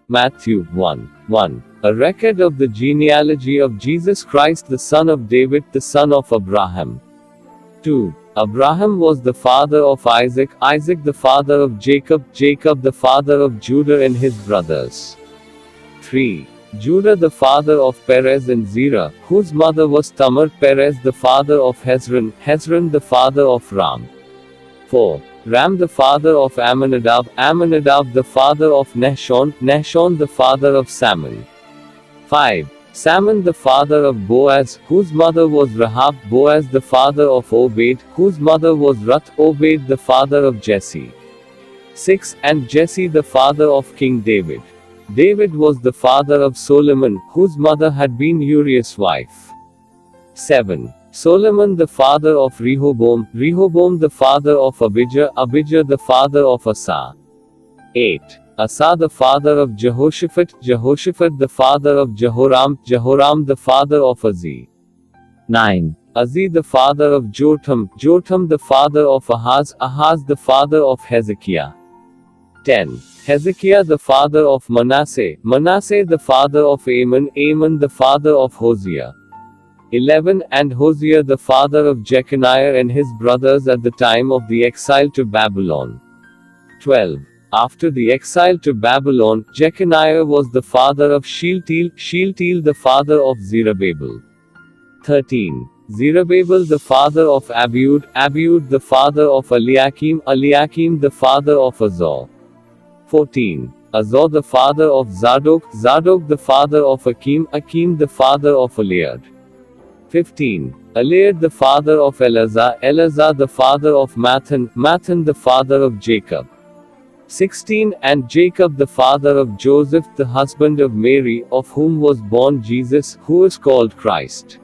Matthew 1:1. A record of the genealogy of Jesus Christ, the son of David, the son of Abraham. 2. Abraham was the father of Isaac, Isaac the father of Jacob, Jacob the father of Judah and his brothers. 3. Judah the father of Perez and Zerah, whose mother was Tamar, Perez the father of Hezron, Hezron the father of Ram. 4. Ram the father of Amminadab, Amminadab the father of Nahshon, Nahshon the father of Salmon. 5. Salmon the father of Boaz, whose mother was Rahab, Boaz the father of Obed, whose mother was Ruth, Obed the father of Jesse. 6. And Jesse the father of King David. David was the father of Solomon, whose mother had been Uriah's wife. 7. Solomon the father of Rehoboam, Rehoboam the father of Abijah, Abijah the father of Asa. 8. Asa the father of Jehoshaphat, Jehoshaphat the father of Jehoram, Jehoram the father of Azi. 9. Azi the father of Jotham, Jotham the father of Ahaz, Ahaz the father of Hezekiah. 10. Hezekiah the father of Manasseh, Manasseh the father of Amon, Amon the father of Hosea. 11. And Hosea the father of Jeconiah and his brothers at the time of the exile to Babylon. 12. After the exile to Babylon, Jeconiah was the father of Shealtiel, Shealtiel the father of Zerubbabel. 13. Zerubbabel the father of Abiud, Abiud the father of Eliakim, Eliakim the father of Azor. 14. Azor the father of Zadok, Zadok the father of Akim, Akim the father of Eliad. 15. Eliad the father of Eleazar, Eleazar the father of Mathan, Mathan the father of Jacob. 16. And Jacob the father of Joseph, the husband of Mary, of whom was born Jesus, who is called Christ.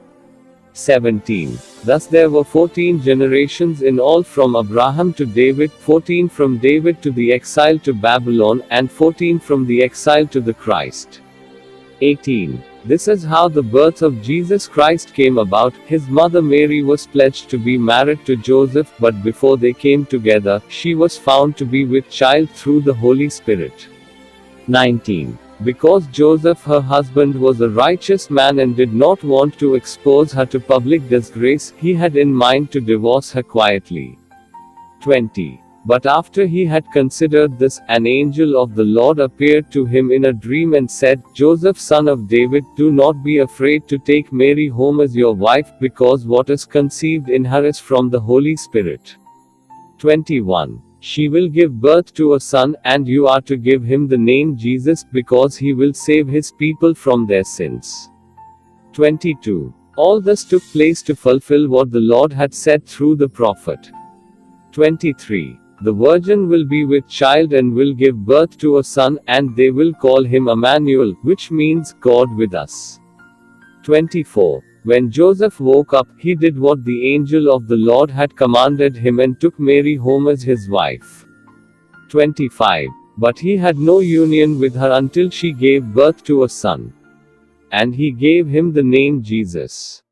17. Thus there were 14 generations in all from Abraham to David, 14 from David to the exile to Babylon, and 14 from the exile to the Christ. 18. This is how the birth of Jesus Christ came about. His mother Mary was pledged to be married to Joseph, but before they came together, she was found to be with child through the Holy Spirit. 19. Because Joseph her husband was a righteous man and did not want to expose her to public disgrace, he had in mind to divorce her quietly. 20. But after he had considered this, an angel of the Lord appeared to him in a dream and said, Joseph son of David, do not be afraid to take Mary home as your wife, because what is conceived in her is from the Holy Spirit. 21. She will give birth to a son, and you are to give him the name Jesus, because he will save his people from their sins. 22. All this took place to fulfill what the Lord had said through the prophet. 23. The virgin will be with child and will give birth to a son, and they will call him Emmanuel, which means, God with us. 24. When Joseph woke up, he did what the angel of the Lord had commanded him and took Mary home as his wife. 25. But he had no union with her until she gave birth to a son. And he gave him the name Jesus.